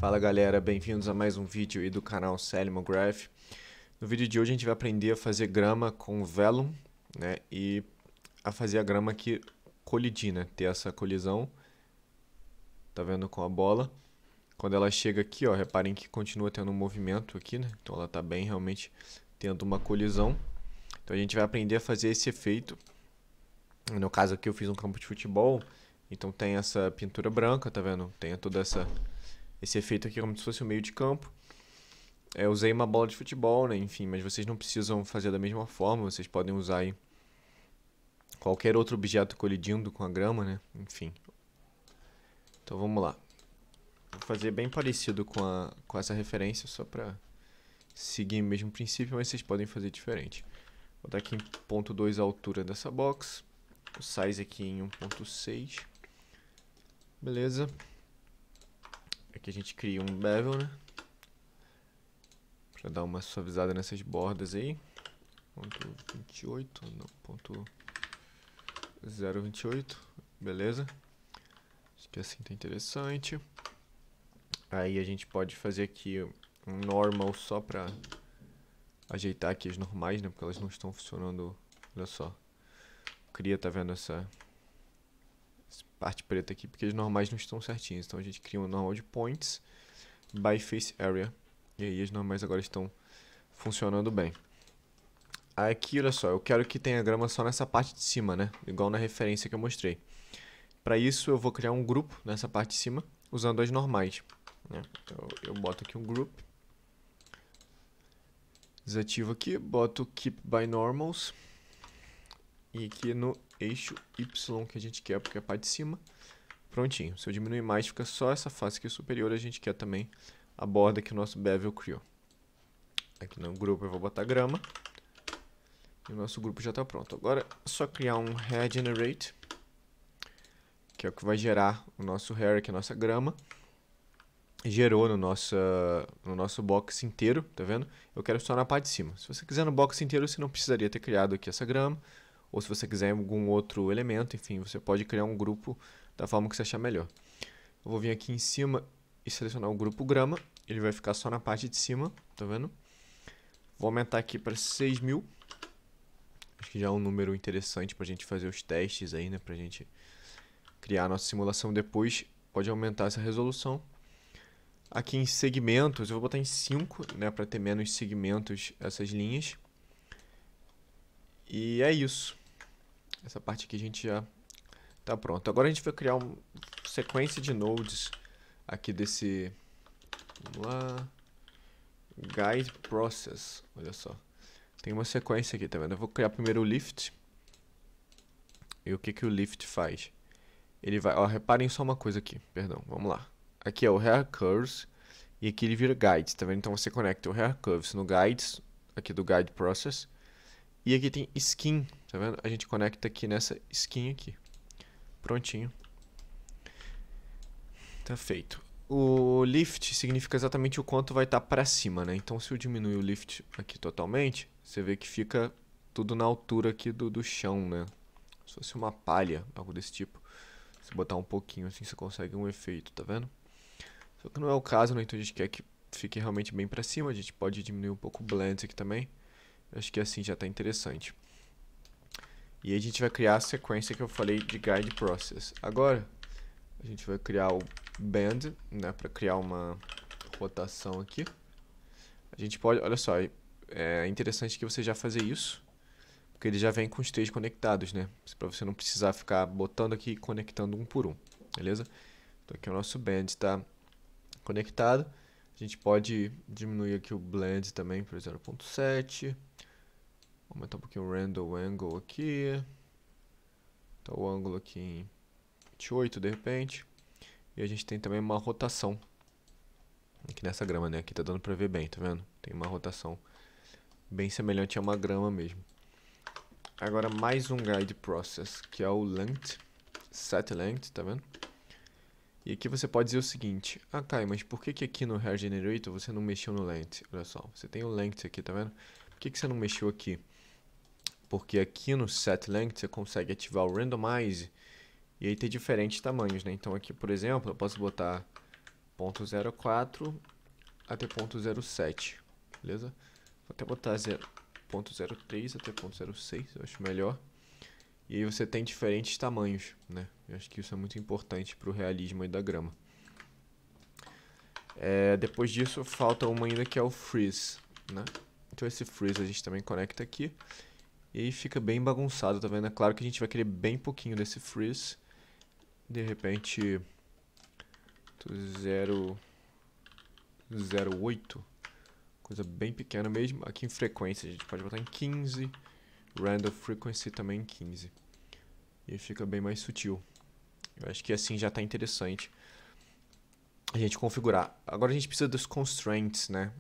Fala galera, bem-vindos a mais um vídeo aí do canal Selimograph. No vídeo de hoje a gente vai aprender a fazer grama com Vellum, né, e a fazer a grama aqui colidir, né, ter essa colisão, tá vendo, com a bola. Quando ela chega aqui, ó, reparem que continua tendo um movimento aqui, né, então ela tá bem realmente tendo uma colisão. Então a gente vai aprender a fazer esse efeito. No caso aqui eu fiz um campo de futebol, então tem essa pintura branca, tá vendo, tem toda esse efeito aqui como se fosse o meio de campo. Eu usei uma bola de futebol, né? Enfim, mas vocês não precisam fazer da mesma forma, vocês podem usar aí qualquer outro objeto colidindo com a grama, né? Enfim. Então vamos lá. Vou fazer bem parecido com essa referência, só para seguir o mesmo princípio, mas vocês podem fazer diferente. Vou dar aqui em 0.2 a altura dessa box, o size aqui em 1.6. Beleza. Aqui a gente cria um bevel, né? Para dar uma suavizada nessas bordas aí. Ponto 28, não, ponto 0,28, beleza. Acho que assim tá interessante. Aí a gente pode fazer aqui um normal só para ajeitar aqui as normais, né? Porque elas não estão funcionando, olha só. Cria, tá vendo essa parte preta aqui, porque as normais não estão certinhas. Então a gente cria um normal de points by face area. E aí as normais agora estão funcionando bem. Aqui, olha só, eu quero que tenha grama só nessa parte de cima, né? Igual na referência que eu mostrei. Para isso eu vou criar um grupo nessa parte de cima, usando as normais, né? Então, eu boto aqui um group. Desativo aqui, boto keep by normals. E aqui no eixo Y que a gente quer, porque é a parte de cima. Prontinho. Se eu diminuir mais, fica só essa face aqui superior. A gente quer também a borda que o nosso bevel criou. Aqui no grupo eu vou botar grama. E o nosso grupo já está pronto. Agora é só criar um hair generate, que é o que vai gerar o nosso hair, que é a nossa grama. Gerou no nosso box inteiro, tá vendo? Eu quero só na parte de cima. Se você quiser no box inteiro, você não precisaria ter criado aqui essa grama. Ou se você quiser algum outro elemento, enfim, você pode criar um grupo da forma que você achar melhor. Eu vou vir aqui em cima e selecionar o grupo grama. Ele vai ficar só na parte de cima, tá vendo? Vou aumentar aqui para 6.000. Acho que já é um número interessante para a gente fazer os testes aí, né? Para a gente criar a nossa simulação depois. Pode aumentar essa resolução. Aqui em segmentos, eu vou botar em 5, né? Para ter menos segmentos essas linhas. E é isso. Essa parte aqui a gente já tá pronto. Agora a gente vai criar uma sequência de nodes aqui desse... Vamos lá. Guide process. Olha só. Tem uma sequência aqui, tá vendo? Eu vou criar primeiro o lift. E o que o lift faz? Ele vai... Ó, reparem só uma coisa aqui. Perdão, vamos lá. Aqui é o hair curves. E aqui ele vira guides, tá vendo? Então você conecta o hair curves no guides. Aqui do guide process. E aqui tem skin, tá vendo? A gente conecta aqui nessa skin aqui. Prontinho. Tá feito. O lift significa exatamente o quanto vai estar para cima, né? Então se eu diminuir o lift aqui totalmente, você vê que fica tudo na altura aqui do chão, né? Se fosse uma palha, algo desse tipo. Se botar um pouquinho assim, você consegue um efeito, tá vendo? Só que não é o caso, né? Então a gente quer que fique realmente bem para cima. A gente pode diminuir um pouco o blend aqui também. Acho que assim já está interessante. E aí a gente vai criar a sequência que eu falei de guide process. Agora a gente vai criar o bend, né, para criar uma rotação aqui. A gente pode, olha só, é interessante que você já fazer isso, porque ele já vem com os três conectados, né? Para você não precisar ficar botando aqui e conectando um por um, beleza? Então aqui o nosso bend está conectado. A gente pode diminuir aqui o blend também para 0.7. Aumentar um pouquinho o random angle aqui. Tá o ângulo aqui em 28 de repente. E a gente tem também uma rotação aqui nessa grama, né? Aqui tá dando pra ver bem, tá vendo? Tem uma rotação bem semelhante a uma grama mesmo. Agora mais um guide process, que é o length, set length, tá vendo? E aqui você pode dizer o seguinte: ah, Caio, mas por que aqui no hair generator você não mexeu no length? Olha só, você tem o length aqui, tá vendo? Por que você não mexeu aqui? Porque aqui no set length você consegue ativar o randomize e aí ter diferentes tamanhos, né? Então aqui, por exemplo, eu posso botar ponto 0,4 até ponto 0,7, beleza? Vou até botar 0,03 até ponto 0,6, eu acho melhor. E aí você tem diferentes tamanhos, né? Eu acho que isso é muito importante para o realismo aí da grama. Depois disso, falta uma ainda que é o freeze, né? Então esse freeze a gente também conecta aqui. E aí fica bem bagunçado, tá vendo? É claro que a gente vai querer bem pouquinho desse freeze. De repente, 0,08. Coisa bem pequena mesmo. Aqui em frequência a gente pode botar em 15. Random frequency também em 15. E aí fica bem mais sutil. Eu acho que assim já está interessante a gente configurar. Agora a gente precisa dos constraints, né?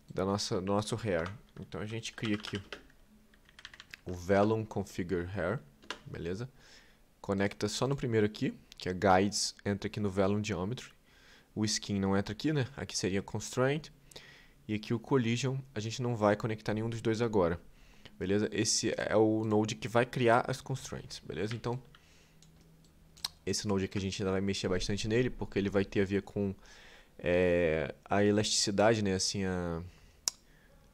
Do nosso hair. Então a gente cria aqui o Velum Configure Hair, beleza? Conecta só no primeiro aqui, que é Guides, entra aqui no Velum Geometry. O Skin não entra aqui, né? Aqui seria Constraint. E aqui o Collision, a gente não vai conectar nenhum dos dois agora, beleza? Esse é o node que vai criar as constraints, beleza? Então, esse node aqui a gente ainda vai mexer bastante nele, porque ele vai ter a ver com a elasticidade, né? Assim, a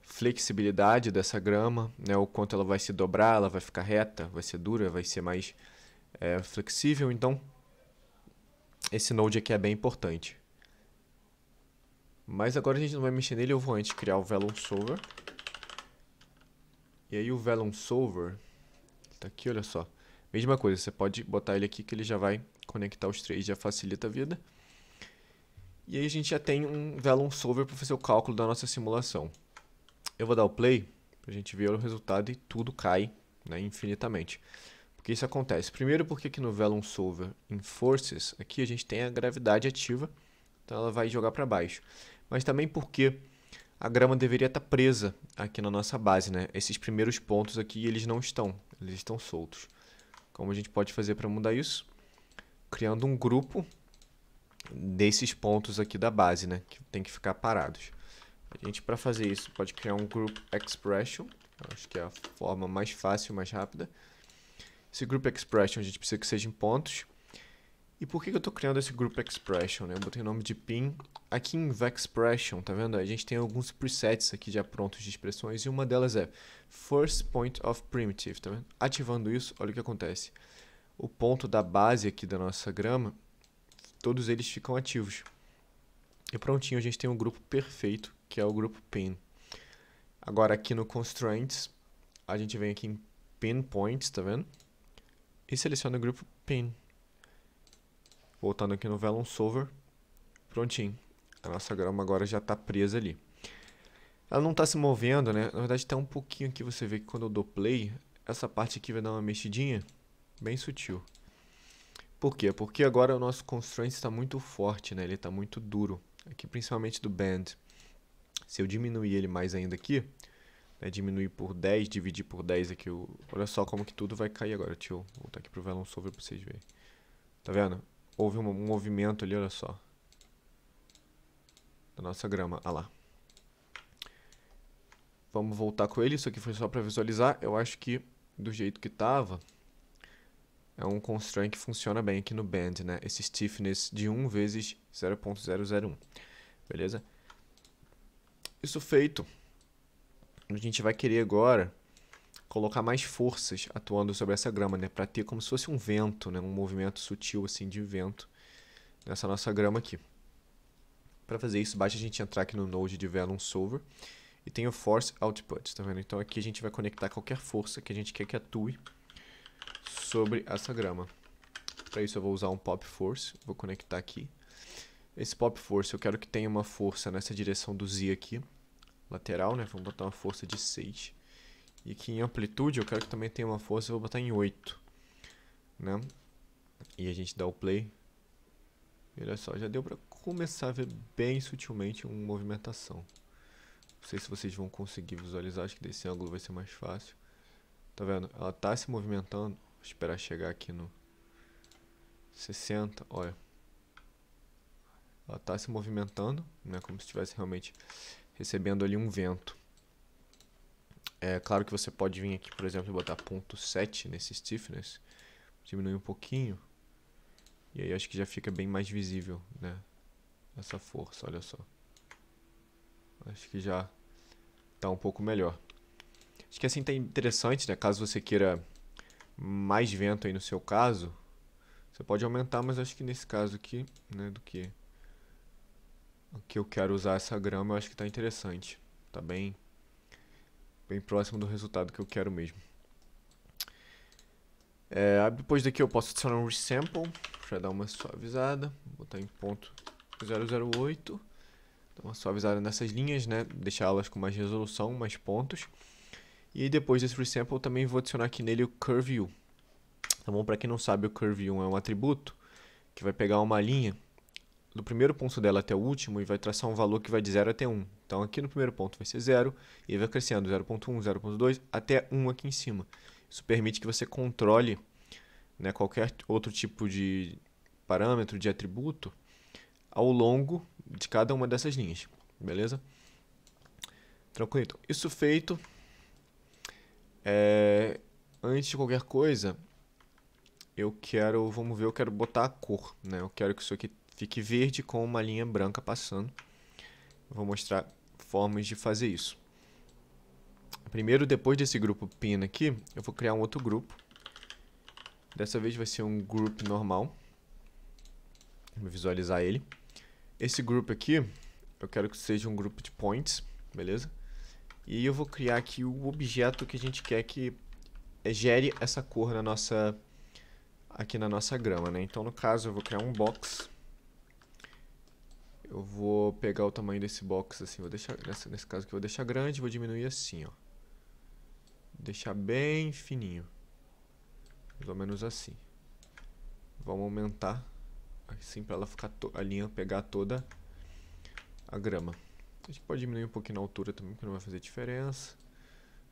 flexibilidade dessa grama, né? O quanto ela vai se dobrar, ela vai ficar reta, vai ser dura, vai ser mais flexível. Então, esse node aqui é bem importante. Mas agora a gente não vai mexer nele, eu vou antes criar o Velum Solver. E aí o Velum Solver, tá aqui, olha só. Mesma coisa, você pode botar ele aqui que ele já vai conectar os três, já facilita a vida. E aí a gente já tem um Velum Solver para fazer o cálculo da nossa simulação. Eu vou dar o play pra gente ver o resultado e tudo cai, né, infinitamente. Por que isso acontece? Primeiro porque aqui no Velum Solver em Forces, aqui a gente tem a gravidade ativa, então ela vai jogar para baixo. Mas também porque a grama deveria estar presa aqui na nossa base, né? Esses primeiros pontos aqui, eles não estão, eles estão soltos. Como a gente pode fazer para mudar isso? Criando um grupo desses pontos aqui da base, né? Que tem que ficar parados. A gente, para fazer isso, pode criar um Group Expression. Acho que é a forma mais fácil, mais rápida. Esse Group Expression a gente precisa que seja em pontos. E por que eu estou criando esse Group Expression, né? Eu botei o nome de pin. Aqui em Vexpression, tá vendo? A gente tem alguns presets aqui já prontos de expressões. E uma delas é First Point of Primitive, tá vendo? Ativando isso, olha o que acontece. O ponto da base aqui da nossa grama, todos eles ficam ativos. E prontinho, a gente tem um grupo perfeito, que é o grupo pin. Agora aqui no Constraints, a gente vem aqui em Pin Points, tá vendo? E seleciona o grupo pin. Voltando aqui no Velum Solver, prontinho. A nossa grama agora já está presa ali. Ela não está se movendo, né? Na verdade está um pouquinho aqui, você vê que quando eu dou play, essa parte aqui vai dar uma mexidinha, bem sutil. Por quê? Porque agora o nosso constraint está muito forte, né? Ele está muito duro, aqui principalmente do band. Se eu diminuir ele mais ainda aqui, né? Diminuir por 10, dividir por 10 aqui, olha só como que tudo vai cair agora. Deixa eu voltar aqui pro Velum Solver para vocês verem. Tá vendo? Houve um movimento ali, olha só. Da nossa grama, olha lá. Vamos voltar com ele, isso aqui foi só para visualizar. Eu acho que do jeito que estava, é um constraint que funciona bem aqui no band, né? Esse stiffness de 1 vezes 0.001, beleza? Isso feito, a gente vai querer agora colocar mais forças atuando sobre essa grama, né? Para ter como se fosse um vento, né? Um movimento sutil assim de vento nessa nossa grama aqui. Para fazer isso, basta a gente entrar aqui no node de Velum Solver e tem o Force Output, tá vendo? Então aqui a gente vai conectar qualquer força que a gente quer que atue sobre essa grama. Para isso eu vou usar um Pop Force, vou conectar aqui. Esse Pop Force eu quero que tenha uma força nessa direção do Z aqui, lateral, né? Vamos botar uma força de 6. E aqui em amplitude eu quero que também tenha uma força, eu vou botar em 8, né? E a gente dá o play. E olha só, já deu para começar a ver bem sutilmente uma movimentação. Não sei se vocês vão conseguir visualizar, acho que desse ângulo vai ser mais fácil. Tá vendo? Ela tá se movimentando. Vou esperar chegar aqui no 60, olha. Ela tá se movimentando, né? Como se estivesse realmente recebendo ali um vento. É claro que você pode vir aqui, por exemplo, e botar 0.7 nesse stiffness. Diminuir um pouquinho. E aí acho que já fica bem mais visível, né? essa força, olha só. Acho que já tá um pouco melhor. Acho que assim tá interessante, né? Caso você queira mais vento aí no seu caso, você pode aumentar, mas acho que nesse caso aqui, né, do que o que eu quero usar essa grama, eu acho que tá interessante. Tá bem próximo do resultado que eu quero mesmo. Depois daqui eu posso adicionar um resample para dar uma suavizada. Vou botar em ponto 008. Dar uma suavizada nessas linhas, né? Deixá-las com mais resolução, mais pontos. E depois desse resample também vou adicionar aqui nele o Curve U. Tá bom? Para quem não sabe, o Curve U é um atributo que vai pegar uma linha do primeiro ponto dela até o último e vai traçar um valor que vai de 0 até 1. Então aqui no primeiro ponto vai ser 0 e vai crescendo 0.1, 0.2 até 1 aqui em cima. Isso permite que você controle, né, qualquer outro tipo de parâmetro, de atributo, ao longo de cada uma dessas linhas. Beleza? Tranquilo. Então, isso feito, antes de qualquer coisa, eu quero botar a cor, né? Eu quero que isso aqui fique verde com uma linha branca passando. Eu vou mostrar formas de fazer isso. Primeiro, depois desse grupo pin aqui, eu vou criar um outro grupo. Dessa vez vai ser um group normal. Vou visualizar ele. Esse grupo aqui, eu quero que seja um grupo de points, beleza? E eu vou criar aqui o objeto que a gente quer que gere essa cor aqui na nossa grama, né? Então, no caso, eu vou criar um box. Eu vou pegar o tamanho desse box assim, vou deixar nesse caso aqui eu vou deixar grande, vou diminuir assim, ó. Deixar bem fininho. Mais ou menos assim. Vamos aumentar assim para ela ficar a linha pegar toda a grama. A gente pode diminuir um pouquinho na altura também, que não vai fazer diferença.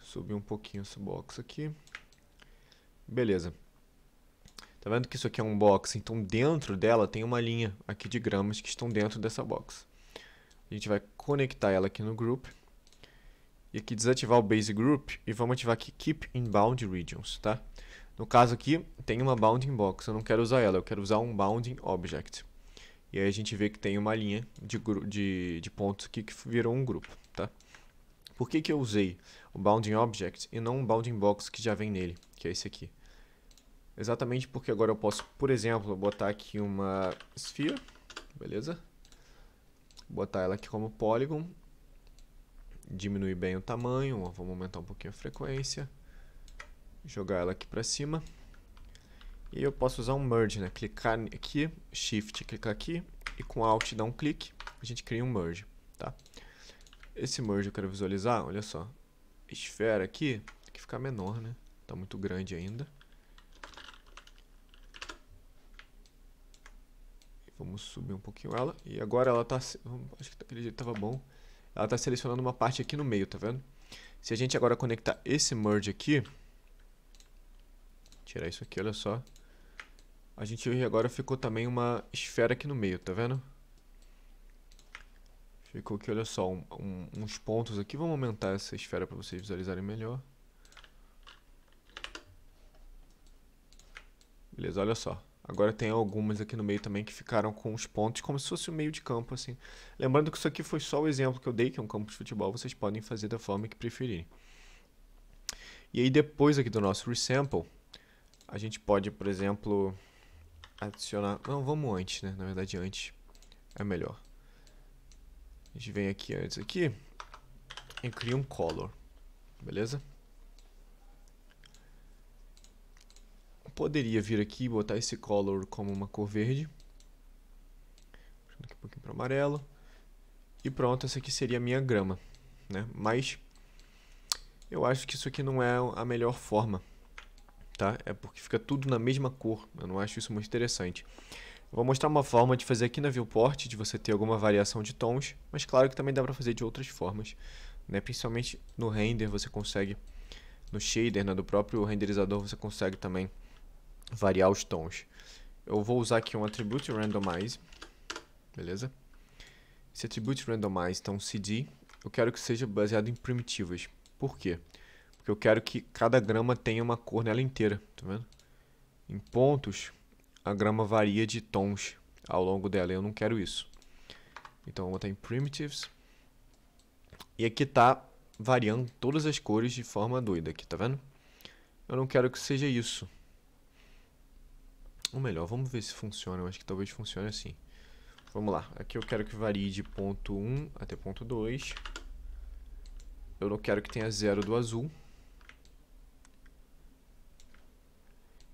Subir um pouquinho esse box aqui. Beleza. Tá vendo que isso aqui é um box? Então dentro dela tem uma linha aqui de gramas que estão dentro dessa box. A gente vai conectar ela aqui no group. E aqui desativar o base group e vamos ativar aqui keep in bound regions, tá? No caso aqui tem uma bounding box, eu não quero usar ela, eu quero usar um bounding object. E aí a gente vê que tem uma linha de pontos aqui que virou um grupo, tá? Por que eu usei o bounding object e não um bounding box que já vem nele, que é esse aqui? Exatamente porque agora eu posso, por exemplo, botar aqui uma sphere, beleza? Botar ela aqui como polygon, diminuir bem o tamanho, vamos aumentar um pouquinho a frequência, jogar ela aqui para cima. E eu posso usar um merge, né? Clicar aqui, shift, clicar aqui e com alt dar um clique, a gente cria um merge, tá? Esse merge eu quero visualizar, olha só, esfera aqui, tem que ficar menor, né? Tá muito grande ainda. Vamos subir um pouquinho ela. E agora ela tá... Acho que daquele jeito tava bom. Ela tá selecionando uma parte aqui no meio, tá vendo? Se a gente agora conectar esse merge aqui... Tirar isso aqui, olha só. A gente agora ficou também uma esfera aqui no meio, tá vendo? Ficou aqui, olha só, uns pontos aqui. Vamos aumentar essa esfera para vocês visualizarem melhor. Beleza, olha só. Agora tem algumas aqui no meio também que ficaram com os pontos como se fosse um meio de campo, assim. Lembrando que isso aqui foi só o exemplo que eu dei, que é um campo de futebol. Vocês podem fazer da forma que preferirem. E aí depois aqui do nosso resample, a gente pode, por exemplo, adicionar... Não, vamos antes, né? Na verdade, antes é melhor. A gente vem aqui antes aqui e cria um color, beleza? Poderia vir aqui e botar esse color como uma cor verde. Puxando aqui um pouquinho para amarelo. E pronto, essa aqui seria a minha grama, né? Mas eu acho que isso aqui não é a melhor forma, tá? É porque fica tudo na mesma cor. Eu não acho isso muito interessante. Eu vou mostrar uma forma de fazer aqui na viewport, de você ter alguma variação de tons, mas claro que também dá para fazer de outras formas, né? Principalmente no render você consegue, no shader, né, do próprio renderizador você consegue também variar os tons. Eu vou usar aqui um attribute randomize, beleza? Esse attribute randomize, então cd, eu quero que seja baseado em primitivas. Por quê? Porque eu quero que cada grama tenha uma cor nela inteira, tá vendo? Em pontos, a grama varia de tons ao longo dela, eu não quero isso. Então vou botar em primitives. E aqui tá variando todas as cores de forma doida aqui, tá vendo? Eu não quero que seja isso. Ou melhor, vamos ver se funciona. Eu acho que talvez funcione assim. Vamos lá. Aqui eu quero que varie de ponto 1 até ponto 2. Eu não quero que tenha 0 do azul.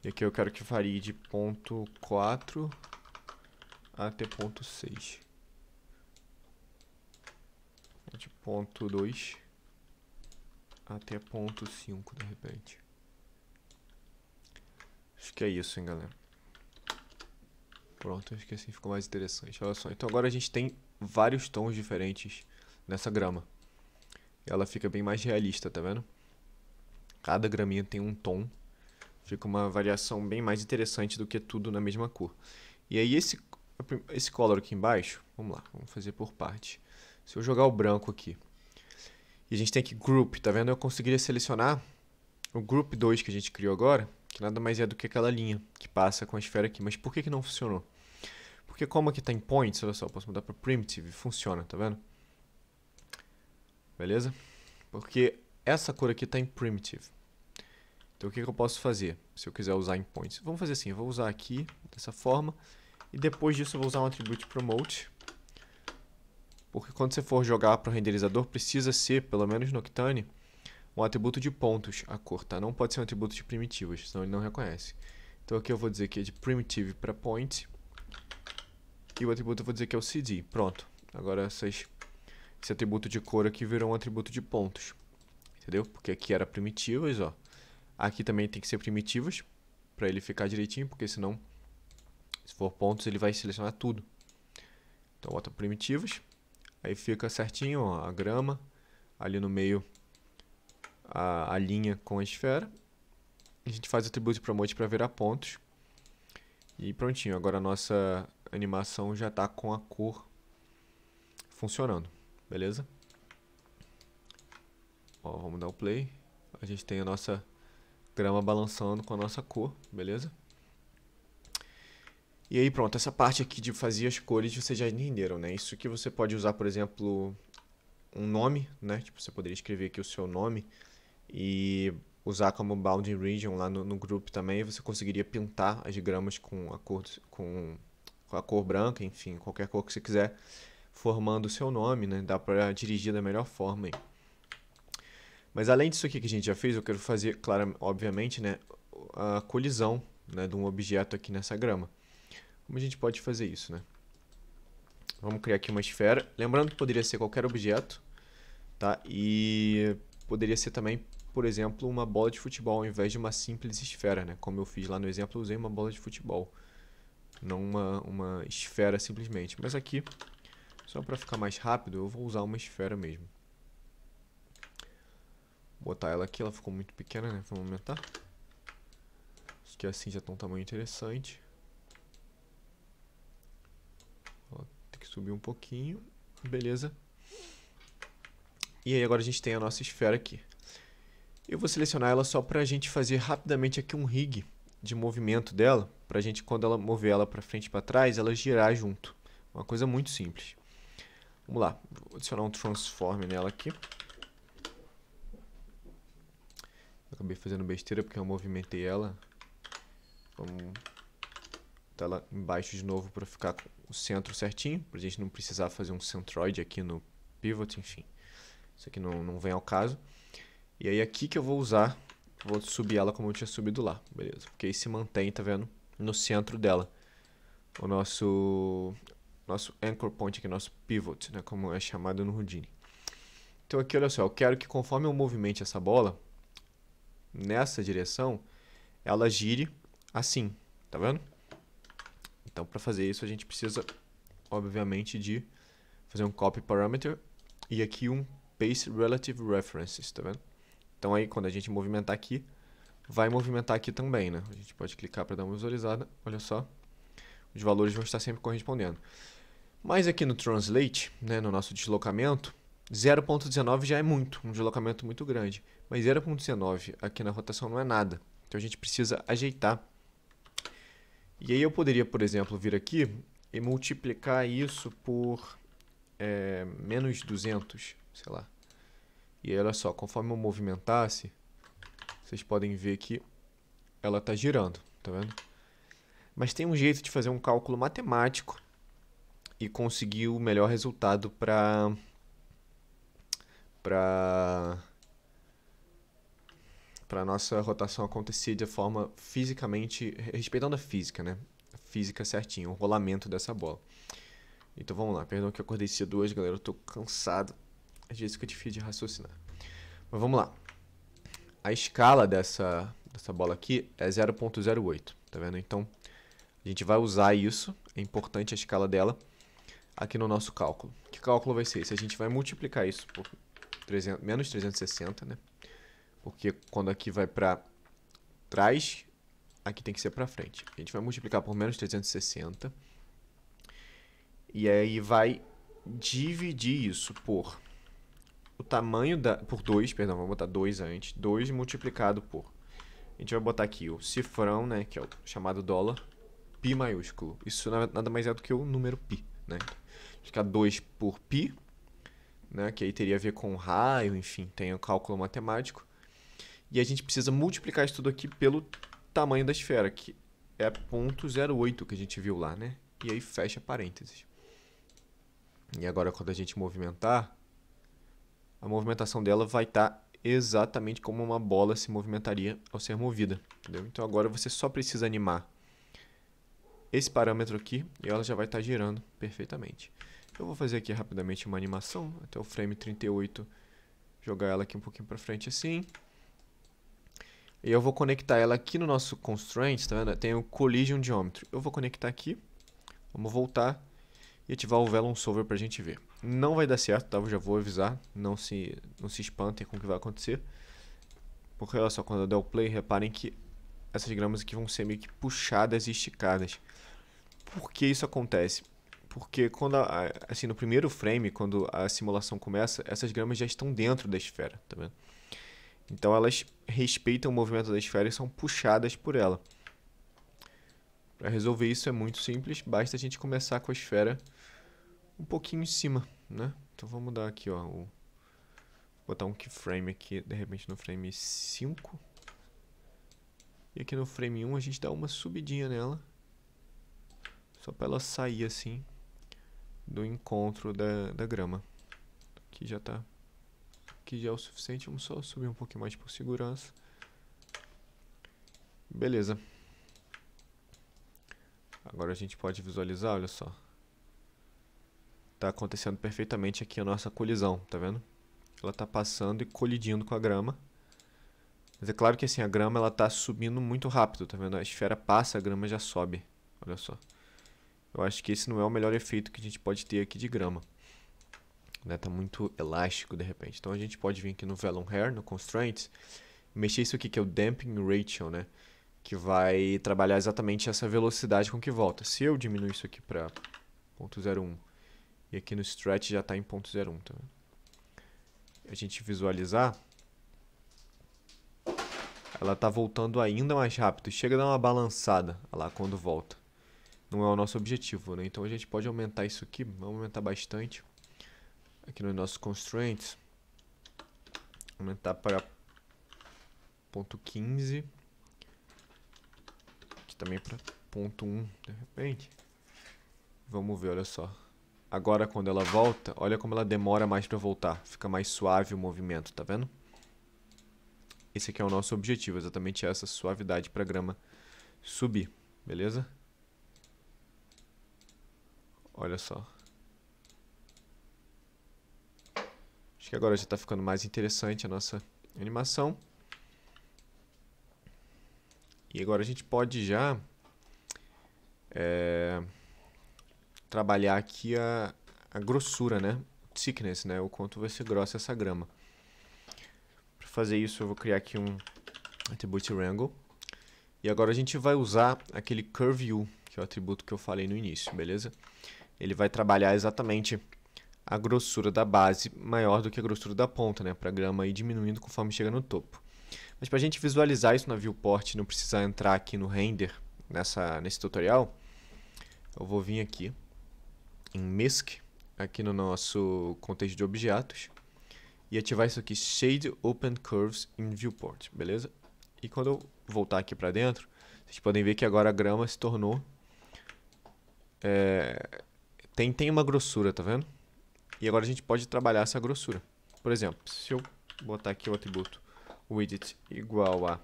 E aqui eu quero que varie de ponto 4 até ponto 6. De ponto 2 até ponto 5, de repente. Acho que é isso, hein, galera. Pronto, acho que assim ficou mais interessante. Olha só, então agora a gente tem vários tons diferentes nessa grama. E ela fica bem mais realista, tá vendo? Cada graminha tem um tom. Fica uma variação bem mais interessante do que tudo na mesma cor. E aí esse color aqui embaixo, vamos lá, vamos fazer por parte. Se eu jogar o branco aqui, e a gente tem aqui group, tá vendo? Eu conseguiria selecionar o group 2 que a gente criou agora, que nada mais é do que aquela linha que passa com a esfera aqui. Mas por que não funcionou? Porque como aqui está em points, olha só, eu posso mudar para primitive, funciona, tá vendo? Beleza? Porque essa cor aqui está em primitive. Então o que eu posso fazer se eu quiser usar em points? Vamos fazer assim, eu vou usar aqui dessa forma. E depois disso eu vou usar um atributo promote. Porque quando você for jogar para o renderizador, precisa ser, pelo menos no Octane, um atributo de pontos a cor, tá? Não pode ser um atributo de primitivas, senão ele não reconhece. Então aqui eu vou dizer que é de primitive para point. E o atributo eu vou dizer que é o CD. Pronto. Agora esse atributo de cor aqui virou um atributo de pontos. Entendeu? Porque aqui era primitivas, ó. Aqui também tem que ser primitivas, para ele ficar direitinho, porque senão, se for pontos, ele vai selecionar tudo. Então bota primitivas. Aí fica certinho, ó, a grama. Ali no meio, a linha com a esfera. A gente faz o atributo de promote para virar pontos. E prontinho, agora a nossa animação já está com a cor funcionando, beleza? Ó, vamos dar o play. A gente tem a nossa grama balançando com a nossa cor, beleza? E aí pronto, essa parte aqui de fazer as cores vocês já entenderam, né? Isso aqui você pode usar, por exemplo, um nome, né? Tipo, você poderia escrever aqui o seu nome e usar como bounding region lá no group também. Você conseguiria pintar as gramas com a cor branca, enfim, qualquer cor que você quiser, formando o seu nome, né? Dá para dirigir da melhor forma aí. Mas além disso aqui que a gente já fez, eu quero fazer, claro, obviamente, né, a colisão, né, de um objeto aqui nessa grama. Como a gente pode fazer isso, né? Vamos criar aqui uma esfera. Lembrando que poderia ser qualquer objeto, tá? E poderia ser também, por exemplo, uma bola de futebol ao invés de uma simples esfera, né? Como eu fiz lá no exemplo, eu usei uma bola de futebol, não uma esfera simplesmente. Mas aqui, só para ficar mais rápido, eu vou usar uma esfera mesmo. Vou botar ela aqui, ela ficou muito pequena, né? Vamos aumentar. Acho que assim já está um tamanho interessante. Ó, tem que subir um pouquinho. Beleza. E aí agora a gente tem a nossa esfera aqui. Eu vou selecionar ela só para a gente fazer rapidamente aqui um rig de movimento dela, para a gente, quando ela mover ela para frente e para trás, ela girar junto. Uma coisa muito simples. Vamos lá, vou adicionar um transform nela aqui. Eu acabei fazendo besteira porque eu movimentei ela. Vamos botar ela embaixo de novo para ficar com o centro certinho, para a gente não precisar fazer um centroid aqui no pivot, enfim. Isso aqui não vem ao caso. E aí aqui que eu vou usar, vou subir ela como eu tinha subido lá, beleza? Porque aí se mantém, tá vendo? No centro dela. O nosso anchor point aqui, nosso pivot, né? Como é chamado no Houdini. Então aqui, olha só, eu quero que conforme eu movimente essa bola, nessa direção, ela gire assim, tá vendo? Então para fazer isso a gente precisa, obviamente, de fazer um copy parameter e aqui um paste relative references, tá vendo? Então aí quando a gente movimentar aqui, vai movimentar aqui também, né? A gente pode clicar para dar uma visualizada, olha só. Os valores vão estar sempre correspondendo. Mas aqui no Translate, né, no nosso deslocamento, 0.19 já é muito, um deslocamento muito grande. Mas 0.19 aqui na rotação não é nada. Então a gente precisa ajeitar. E aí eu poderia, por exemplo, vir aqui e multiplicar isso por menos 200, sei lá. E aí, olha só, conforme eu movimentasse, vocês podem ver que ela está girando, tá vendo? Mas tem um jeito de fazer um cálculo matemático e conseguir o melhor resultado para a nossa rotação acontecer de forma fisicamente, respeitando a física, né? A física certinho, o rolamento dessa bola. Então vamos lá, perdão que eu acordei cedo hoje, galera, eu tô cansado, às vezes fica difícil de raciocinar. Mas vamos lá. A escala dessa bola aqui é 0.08, tá vendo? Então a gente vai usar isso, é importante a escala dela, aqui no nosso cálculo. Que cálculo vai ser esse? A gente vai multiplicar isso por menos 360, né? Porque quando aqui vai para trás, aqui tem que ser para frente. A gente vai multiplicar por menos 360. E aí vai dividir isso por o tamanho por 2, perdão, vamos botar 2 antes. 2 multiplicado por... A gente vai botar aqui o cifrão, né, que é o chamado dólar, π maiúsculo. Isso nada mais é do que o número π, né? Ficar 2 por π, né, que aí teria a ver com raio, enfim, tem o cálculo matemático. E a gente precisa multiplicar isso tudo aqui pelo tamanho da esfera, que é 0.08 que a gente viu lá, né? E aí fecha parênteses. E agora quando a gente movimentar, a movimentação dela vai estar exatamente como uma bola se movimentaria ao ser movida, entendeu? Então agora você só precisa animar esse parâmetro aqui e ela já vai estar girando perfeitamente. Eu vou fazer aqui rapidamente uma animação até o frame 38, jogar ela aqui um pouquinho para frente assim. E eu vou conectar ela aqui no nosso constraint, tá vendo? Tem o Collision Geometry. Eu vou conectar aqui, vamos voltar e ativar o Velum Solver pra gente ver. Não vai dar certo, tá? Eu já vou avisar, não se espantem com o que vai acontecer. Porque olha só, quando eu der o play, reparem que essas gramas aqui vão ser meio que puxadas e esticadas. Por que isso acontece? Porque quando assim, no primeiro frame, quando a simulação começa, essas gramas já estão dentro da esfera, tá vendo? Então elas respeitam o movimento da esfera e são puxadas por ela. Para resolver isso é muito simples, basta a gente começar com a esfera um pouquinho em cima, né? Então vamos dar aqui, ó, botar um keyframe aqui, de repente no frame 5. E aqui no frame 1 a gente dá uma subidinha nela, só para ela sair assim do encontro da grama. Aqui já tá, aqui já é o suficiente, vamos só subir um pouquinho mais por segurança. Beleza. Agora a gente pode visualizar, olha só. Tá acontecendo perfeitamente aqui a nossa colisão, tá vendo? Ela tá passando e colidindo com a grama. Mas é claro que assim, a grama ela tá subindo muito rápido, tá vendo? A esfera passa, a grama já sobe. Olha só. Eu acho que esse não é o melhor efeito que a gente pode ter aqui de grama. Né? Tá muito elástico de repente. Então a gente pode vir aqui no Velum Hair, no Constraints, mexer isso aqui que é o Damping Ratio, né? Que vai trabalhar exatamente essa velocidade com que volta. Se eu diminuir isso aqui para 0.01 e aqui no Stretch já está em 0.01, tá vendo? A gente visualizar, ela está voltando ainda mais rápido. Chega a dar uma balançada lá quando volta. Não é o nosso objetivo, né? Então a gente pode aumentar isso aqui, vamos aumentar bastante. Aqui no nosso Constraints, aumentar para 0.15. Também para 0.1 de repente. Vamos ver, olha só. Agora quando ela volta, olha como ela demora mais para voltar. Fica mais suave o movimento, tá vendo? Esse aqui é o nosso objetivo, exatamente essa suavidade para a grama subir, beleza? Olha só. Acho que agora já está ficando mais interessante a nossa animação. E agora a gente pode já trabalhar aqui a grossura, né? Thickness, né? O quanto vai ser grossa essa grama. Para fazer isso eu vou criar aqui um Attribute Wrangle. E agora a gente vai usar aquele Curve U, que é o atributo que eu falei no início, beleza? Ele vai trabalhar exatamente a grossura da base maior do que a grossura da ponta, né? Para a grama ir diminuindo conforme chega no topo. Mas para a gente visualizar isso na viewport e não precisar entrar aqui no render nesse tutorial, eu vou vir aqui em MISC, aqui no nosso contexto de objetos e ativar isso aqui, Shade Open Curves in Viewport, beleza? E quando eu voltar aqui para dentro, vocês podem ver que agora a grama se tornou... tem uma grossura, tá vendo? E agora a gente pode trabalhar essa grossura. Por exemplo, se eu botar aqui o atributo widget igual a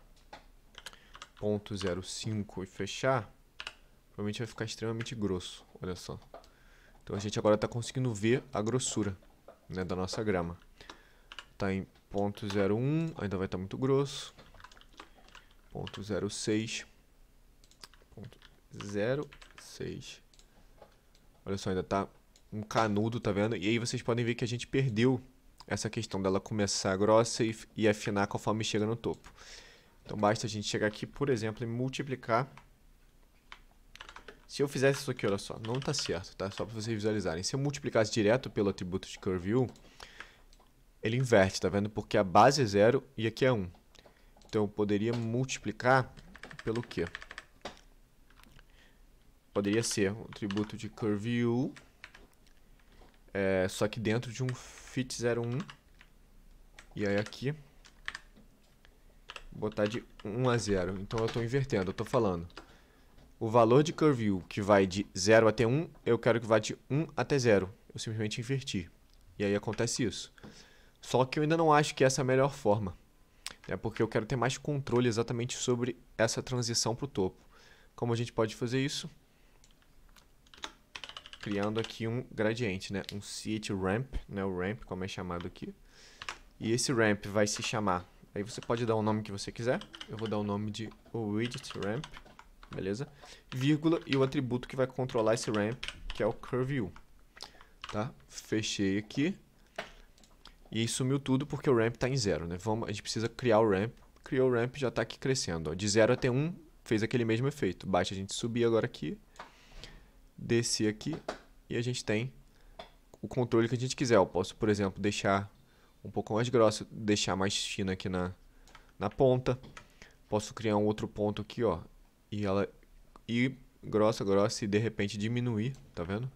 0.05 e fechar, provavelmente vai ficar extremamente grosso, olha só. Então a gente agora está conseguindo ver a grossura, né, da nossa grama. Está em 0.01, ainda vai estar muito grosso. 0.06. 0.06. Olha só, ainda está um canudo, tá vendo? E aí vocês podem ver que a gente perdeu essa questão dela começar grossa e afinar conforme chega no topo. Então basta a gente chegar aqui, por exemplo, e multiplicar. Se eu fizesse isso aqui, olha só, não está certo, tá? Só para vocês visualizarem. Se eu multiplicasse direto pelo atributo de curveView, ele inverte, tá vendo? Porque a base é 0 e aqui é 1. Então eu poderia multiplicar pelo quê? Poderia ser o atributo de curveView, só que dentro de um fit01. E aí aqui, botar de 1 a 0. Então eu estou invertendo, eu estou falando. O valor de curveView que vai de 0 até 1, eu quero que vá de 1 até 0. Eu simplesmente inverti. E aí acontece isso. Só que eu ainda não acho que essa é a melhor forma. Porque eu quero ter mais controle exatamente sobre essa transição para o topo. Como a gente pode fazer isso? Criando aqui um gradiente, né? Um set ramp, né? O ramp, como é chamado aqui. E esse ramp vai se chamar... Aí você pode dar o nome que você quiser. Eu vou dar o nome de widget ramp. Beleza? Vírgula e o atributo que vai controlar esse ramp, que é o curveView. Tá? Fechei aqui. E sumiu tudo porque o ramp está em 0, né? A gente precisa criar o ramp. Criou o ramp, já está aqui crescendo. Ó. De 0 até 1 fez aquele mesmo efeito. Basta a gente subir agora aqui. Descer aqui. E a gente tem o controle que a gente quiser. Eu posso, por exemplo, deixar um pouco mais grosso, deixar mais fina aqui na ponta. Posso criar um outro ponto aqui, ó. E ela ir grossa e de repente diminuir, tá vendo?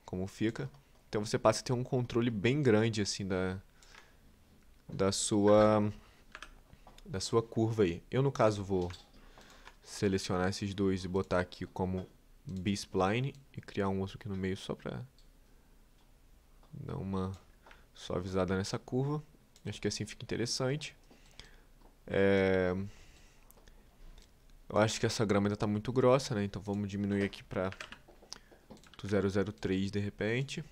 Como fica. Então você passa a ter um controle bem grande assim da sua curva aí. Eu no caso vou selecionar esses dois e botar aqui como B-spline e criar um outro aqui no meio só pra dar uma suavizada nessa curva. Acho que assim fica interessante. Eu acho que essa grama ainda está muito grossa, né? Então vamos diminuir aqui para 003 de repente.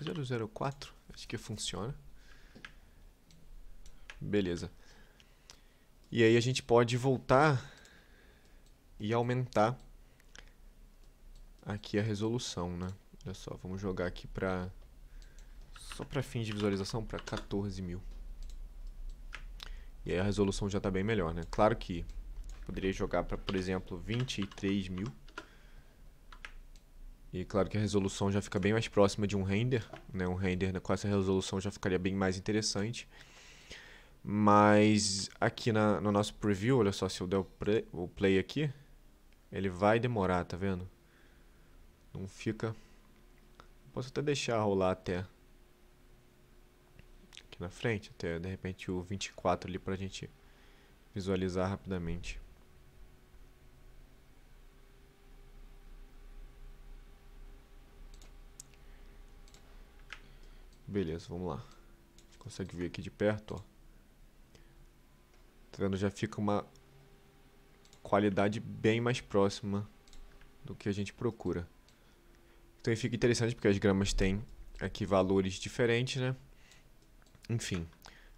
004, acho que funciona. Beleza. E aí a gente pode voltar e aumentar aqui a resolução, né? Olha só, vamos jogar aqui só para fins de visualização para 14.000. E aí a resolução já está bem melhor, né? Claro que poderia jogar para, por exemplo, 23.000. E claro que a resolução já fica bem mais próxima de um render, né? Um render com essa resolução já ficaria bem mais interessante. Mas aqui no nosso preview, olha só, se eu der o play aqui, ele vai demorar, tá vendo? Não fica... Posso até deixar rolar até aqui na frente, até de repente o 24 ali pra gente visualizar rapidamente. Beleza, vamos lá. A gente consegue ver aqui de perto, ó. Tá vendo? Já fica uma qualidade bem mais próxima do que a gente procura. Então fica interessante porque as gramas têm aqui valores diferentes, né? Enfim,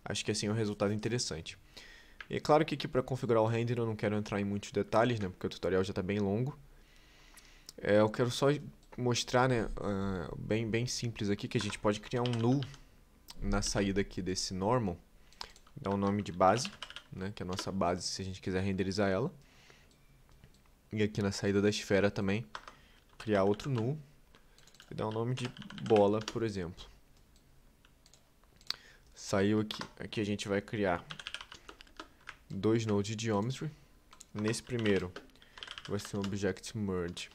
acho que assim é um resultado interessante. E é claro que aqui para configurar o render eu não quero entrar em muitos detalhes, né? Porque o tutorial já está bem longo. Eu quero só mostrar, né, bem simples aqui, que a gente pode criar um null na saída aqui desse normal. Dar um nome de base, né, que é a nossa base se a gente quiser renderizar ela. E aqui na saída da esfera também, criar outro null. E dar um nome de bola, por exemplo. Saiu aqui. Aqui a gente vai criar dois nodes de geometry. Nesse primeiro vai ser um object merge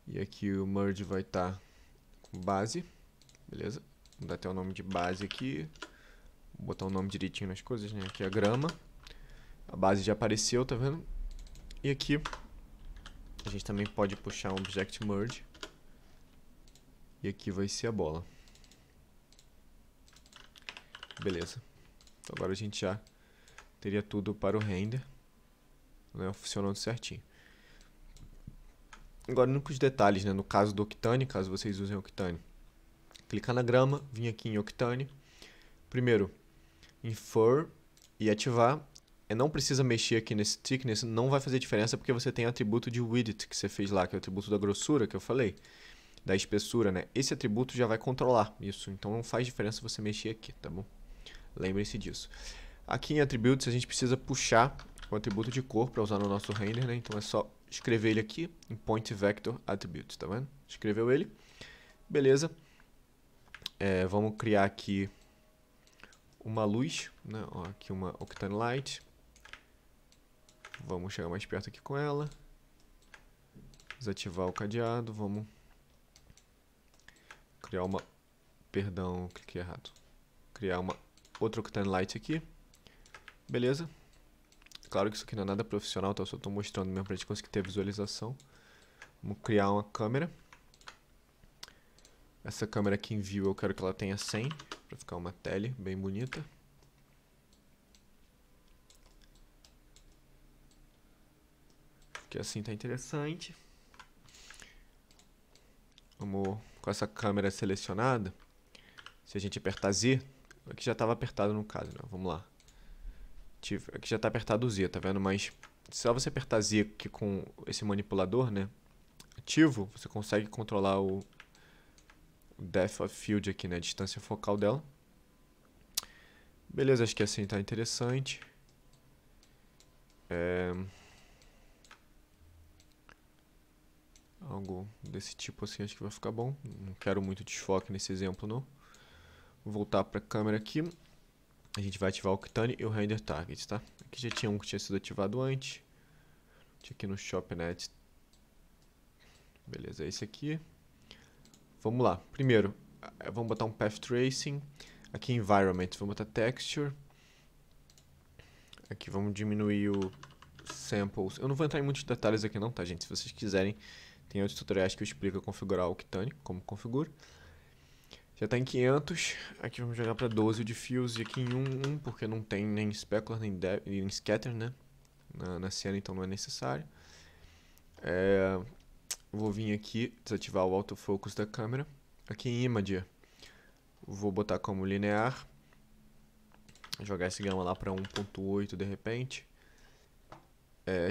E aqui o merge vai estar com base, beleza? Vou dar até o nome de base aqui. Vou botar o nome direitinho nas coisas, né? Aqui é a grama. A base já apareceu, tá vendo? E aqui a gente também pode puxar um object merge. E aqui vai ser a bola. Beleza. Então agora a gente já teria tudo para o render, né, funcionando certinho. Agora, únicos detalhes, né? No caso do Octane, caso vocês usem Octane, clicar na grama, vir aqui em Octane. Primeiro, infer e ativar. Não precisa mexer aqui nesse thickness, não vai fazer diferença porque você tem atributo de width que você fez lá, que é o atributo da grossura que eu falei, da espessura, né? Esse atributo já vai controlar isso, então não faz diferença você mexer aqui, tá bom? Lembrem-se disso. Aqui em Attributes a gente precisa puxar o atributo de cor para usar no nosso render, né? Então é só escrever ele aqui em Point Vector Attributes, tá vendo? Escreveu ele. Beleza. Vamos criar aqui uma luz, né? Ó, aqui uma Octane Light. Vamos chegar mais perto aqui com ela. Desativar o cadeado. Vamos criar uma... Perdão, cliquei errado. Criar uma outra Octane Light aqui. Beleza. Claro que isso aqui não é nada profissional, tá? Eu só estou mostrando mesmo para a gente conseguir ter visualização. Vamos criar uma câmera. Essa câmera aqui em view eu quero que ela tenha 100, para ficar uma tele bem bonita. Que assim tá interessante. Vamos com essa câmera selecionada. Se a gente apertar Z, aqui já estava apertado no caso, né? Vamos lá. Aqui já está apertado o Z, tá vendo? Mas só você apertar Z aqui com esse manipulador, né, ativo, você consegue controlar o depth of field aqui, né, a distância focal dela. Beleza, acho que assim tá interessante. Algo desse tipo assim acho que vai ficar bom. Não quero muito desfoque nesse exemplo, não. Vou voltar para a câmera aqui. A gente vai ativar o Octane e o Render Target, tá? Aqui já tinha um que tinha sido ativado antes. Tinha aqui no ShopNet. Beleza, é esse aqui. Vamos lá. Primeiro, vamos botar um Path Tracing. Aqui Environment, vamos botar Texture. Aqui vamos diminuir o Samples. Eu não vou entrar em muitos detalhes aqui não, tá, gente? Se vocês quiserem, tem outros tutoriais que eu explico configurar o Octane, como configura. Já está em 500, aqui vamos jogar para 12 o diffuse e aqui em 1, porque não tem nem specular nem scatter, né? Na cena, então não é necessário. Vou vir aqui, desativar o autofocus da câmera. Aqui em Imager, vou botar como linear. Jogar esse gama lá para 1.8 de repente.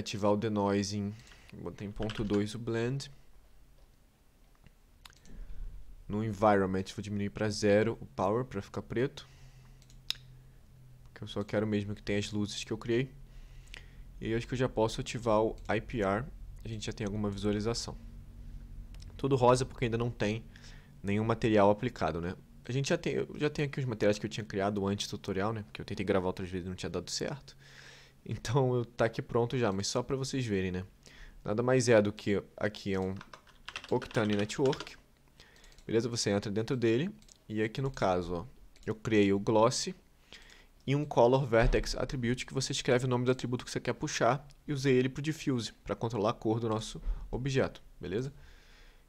Ativar o denoising, botar em 0.2 o blend. No environment vou diminuir para 0 o power para ficar preto. Porque eu só quero mesmo que tenha as luzes que eu criei. E aí acho que eu já posso ativar o IPR. A gente já tem alguma visualização. Tudo rosa porque ainda não tem nenhum material aplicado, né? Eu já tenho aqui os materiais que eu tinha criado antes do tutorial, né? Porque eu tentei gravar outras vezes e não tinha dado certo. Então tá aqui pronto já, mas só para vocês verem, né? Nada mais é do que aqui é um Octane Network. Beleza? Você entra dentro dele e aqui no caso, ó, eu criei o Gloss e um Color Vertex Attribute que você escreve o nome do atributo que você quer puxar e usei ele para o Diffuse, para controlar a cor do nosso objeto, beleza?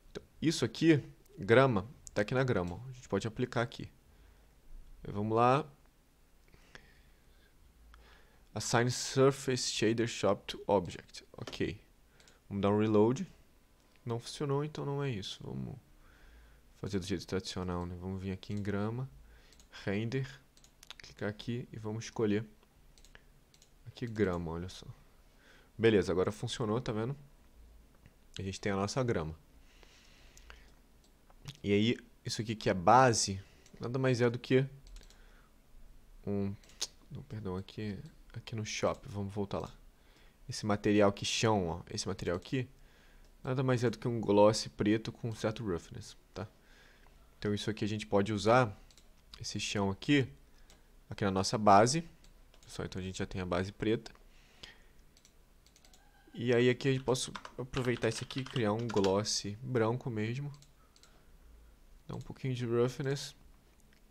Então, isso aqui, grama, está aqui na grama, ó, a gente pode aplicar aqui. Vamos lá. Assign Surface Shader Shop to Object. Ok. Vamos dar um reload. Não funcionou, então não é isso. Vamos fazer do jeito tradicional, né? Vamos vir aqui em grama, render, clicar aqui e vamos escolher aqui grama, olha só. Beleza, agora funcionou, tá vendo? A gente tem a nossa grama. E aí, isso aqui que é base, nada mais é do que perdão, aqui no shop, vamos voltar lá. Esse material aqui, chão, ó, esse material aqui, nada mais é do que um gloss preto com um certo roughness, tá? Então isso aqui a gente pode usar, esse chão aqui na nossa base. Pessoal, então a gente já tem a base preta. E aí aqui eu posso aproveitar esse aqui, criar um gloss branco mesmo. Dar um pouquinho de roughness.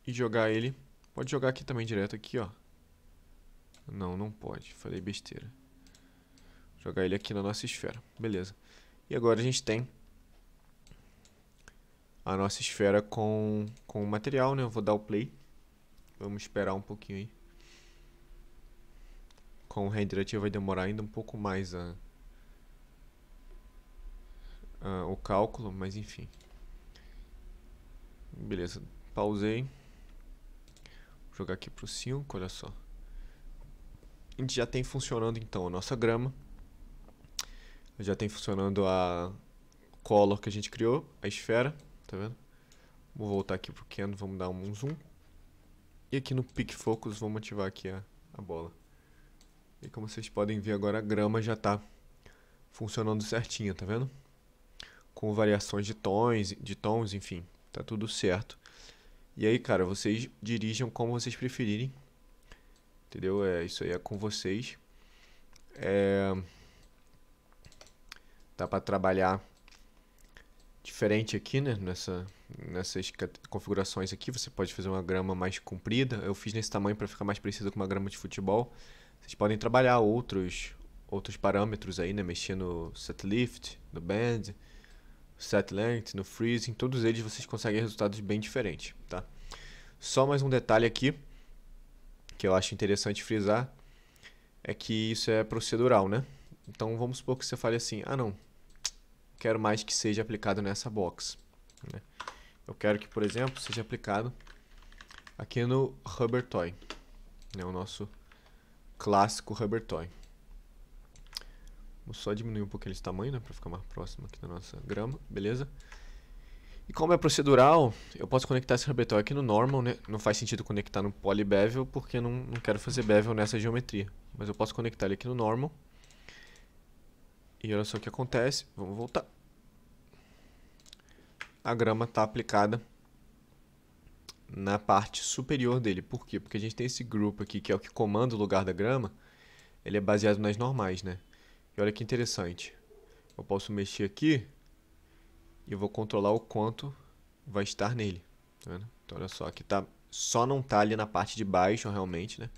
E jogar ele. Pode jogar aqui também direto aqui, ó. Não, não pode. Falei besteira. Jogar ele aqui na nossa esfera. Beleza. E agora a gente tem a nossa esfera com o material, né? Eu vou dar o play. Vamos esperar um pouquinho aí. Com o render vai demorar ainda um pouco mais o cálculo, mas enfim. Beleza, pausei. Vou jogar aqui pro 5, olha só. A gente já tem funcionando então a nossa grama. Já tem funcionando a color que a gente criou, a esfera, tá vendo? Vou voltar aqui pro Ken, vamos dar um zoom. E aqui no Pick Focus vamos ativar aqui a bola. E como vocês podem ver agora a grama já tá funcionando certinho, tá vendo? Com variações de tons, enfim, tá tudo certo. E aí, cara, vocês dirijam como vocês preferirem. Entendeu? Isso aí é com vocês. Dá pra trabalhar diferente aqui, né? Nessas configurações aqui. Você pode fazer uma grama mais comprida. Eu fiz nesse tamanho para ficar mais parecido com uma grama de futebol. Vocês podem trabalhar outros parâmetros aí, né? Mexer no set lift, no bend, set length, no freezing. Todos eles vocês conseguem resultados bem diferentes, tá? Só mais um detalhe aqui que eu acho interessante frisar é que isso é procedural, né? Então vamos supor que você fale assim: ah, não, quero mais que seja aplicado nessa box, né? Eu quero que, por exemplo, seja aplicado aqui no Rubber Toy, né? O nosso clássico Rubber Toy. Vou só diminuir um pouquinho esse tamanho, né, para ficar mais próximo aqui da nossa grama, beleza? E como é procedural, eu posso conectar esse Rubber Toy aqui no Normal, né? Não faz sentido conectar no Poly Bevel porque eu não quero fazer bevel nessa geometria. Mas eu posso conectar ele aqui no Normal. E olha só o que acontece. Vamos voltar. A grama está aplicada na parte superior dele. Por quê? Porque a gente tem esse grupo aqui, que é o que comanda o lugar da grama. Ele é baseado nas normais, né? E olha que interessante. Eu posso mexer aqui e eu vou controlar o quanto vai estar nele. Tá vendo? Então olha só, aqui tá, só não tá ali na parte de baixo realmente, né?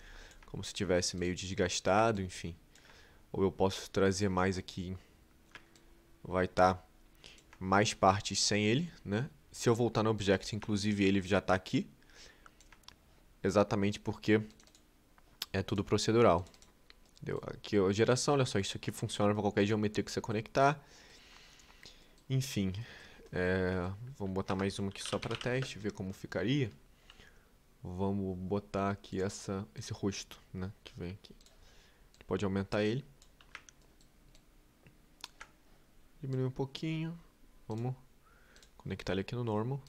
Como se tivesse meio desgastado, enfim. Ou eu posso trazer mais aqui. Vai estar mais partes sem ele, né? Se eu voltar no Object, inclusive, ele já está aqui. Exatamente porque é tudo procedural. Entendeu? Aqui a geração, olha só, isso aqui funciona para qualquer geometria que você conectar. Enfim, vamos botar mais uma aqui só para teste, ver como ficaria. Vamos botar aqui esse rosto, né, que vem aqui. Pode aumentar ele. Diminuir um pouquinho. Vamos conectar ele aqui no normal.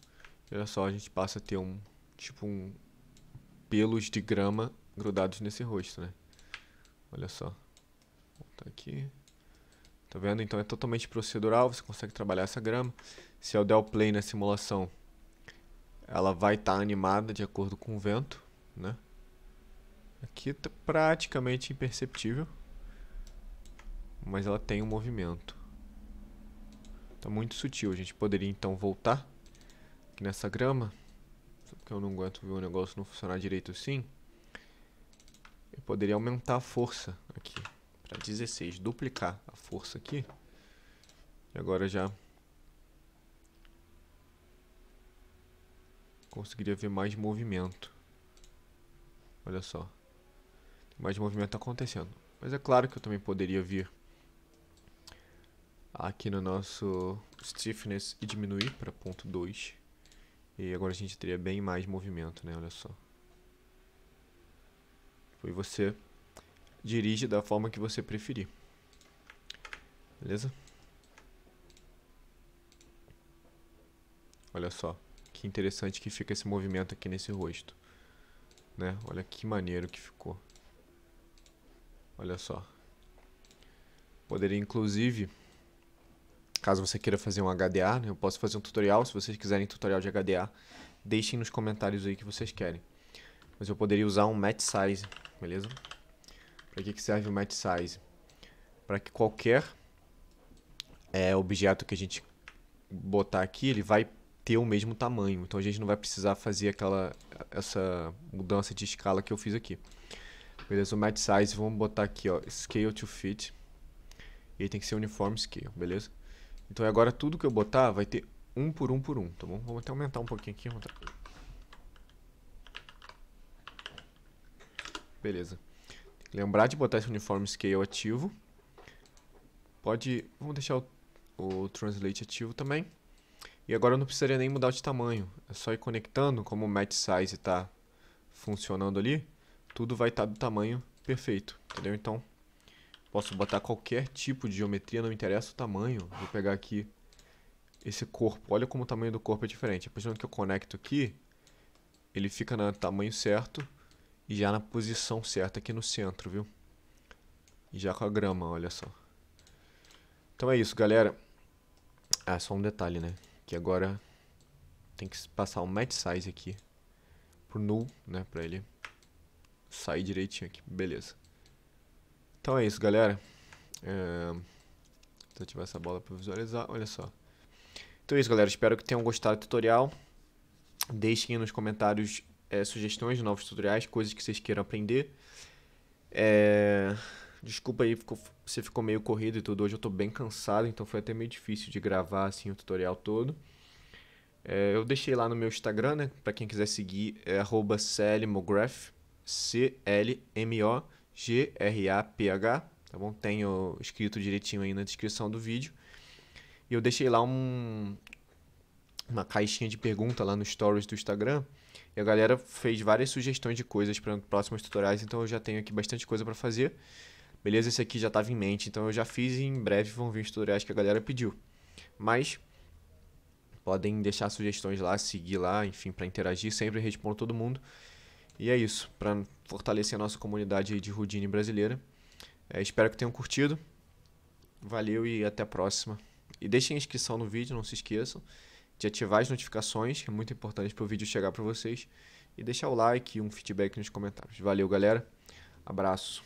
E olha só, a gente passa a ter pelos de grama grudados nesse rosto, né? Olha só. Vou botar aqui. Tá vendo? Então é totalmente procedural, você consegue trabalhar essa grama. Se eu der o play na simulação, ela vai estar animada de acordo com o vento, né? Aqui está praticamente imperceptível, mas ela tem um movimento. Tá muito sutil. A gente poderia então voltar aqui nessa grama, só porque eu não aguento ver o negócio não funcionar direito assim. Eu poderia aumentar a força aqui para 16, duplicar a força aqui. E agora já conseguiria ver mais movimento. Olha só, tem mais movimento acontecendo. Mas é claro que eu também poderia vir aqui no nosso stiffness e diminuir para 0.2. E agora a gente teria bem mais movimento, né? Olha só. E você dirige da forma que você preferir. Beleza? Olha só. Que interessante que fica esse movimento aqui nesse rosto. Né? Olha que maneiro que ficou. Olha só. Poderia inclusive, caso você queira fazer um HDA, né? Eu posso fazer um tutorial. Se vocês quiserem tutorial de HDA, deixem nos comentários aí que vocês querem. Mas eu poderia usar um match size, beleza? Para que serve o match size? para que qualquer objeto que a gente botar aqui, ele vai ter o mesmo tamanho. Então a gente não vai precisar fazer essa mudança de escala que eu fiz aqui. Beleza, o match size, vamos botar aqui, ó, scale to fit. E aí tem que ser uniform scale, beleza? Então agora tudo que eu botar vai ter 1 por 1 por 1, tá bom? Vamos até aumentar um pouquinho aqui. Beleza. Tem que lembrar de botar esse uniform scale ativo. Vamos deixar o translate ativo também. E agora eu não precisaria nem mudar de tamanho. É só ir conectando, como o match size está funcionando ali, tudo vai estar do tamanho perfeito, entendeu? Então, posso botar qualquer tipo de geometria, não interessa o tamanho. Vou pegar aqui esse corpo. Olha como o tamanho do corpo é diferente. A partir do momento que eu conecto aqui, ele fica no tamanho certo e já na posição certa aqui no centro, viu? E já com a grama, olha só. Então é isso, galera. Ah, só um detalhe, né? Que agora tem que passar o match size aqui pro null, né? Pra ele sair direitinho aqui. Beleza. Então é isso, galera. Se eu tiver essa bola pra visualizar, olha só. Então é isso, galera. Espero que tenham gostado do tutorial. Deixem nos comentários sugestões de novos tutoriais, coisas que vocês queiram aprender. Desculpa aí se ficou meio corrido e tudo. Hoje eu tô bem cansado, então foi até meio difícil de gravar assim o tutorial todo. Eu deixei lá no meu Instagram, né? Pra quem quiser seguir, é @clmograph, CLMOGRAPH, tá bom? Tenho escrito direitinho aí na descrição do vídeo. E eu deixei lá uma caixinha de pergunta lá no stories do Instagram. E a galera fez várias sugestões de coisas para próximos tutoriais, então eu já tenho aqui bastante coisa para fazer. Beleza? Esse aqui já estava em mente, então eu já fiz e em breve vão vir os tutoriais que a galera pediu. Mas podem deixar sugestões lá, seguir lá, enfim, para interagir, sempre respondo todo mundo. E é isso, para fortalecer a nossa comunidade de Houdini brasileira. Espero que tenham curtido. Valeu e até a próxima. E deixem a inscrição no vídeo, não se esqueçam de ativar as notificações, que é muito importante para o vídeo chegar para vocês. E deixar o like e um feedback nos comentários. Valeu, galera. Abraço.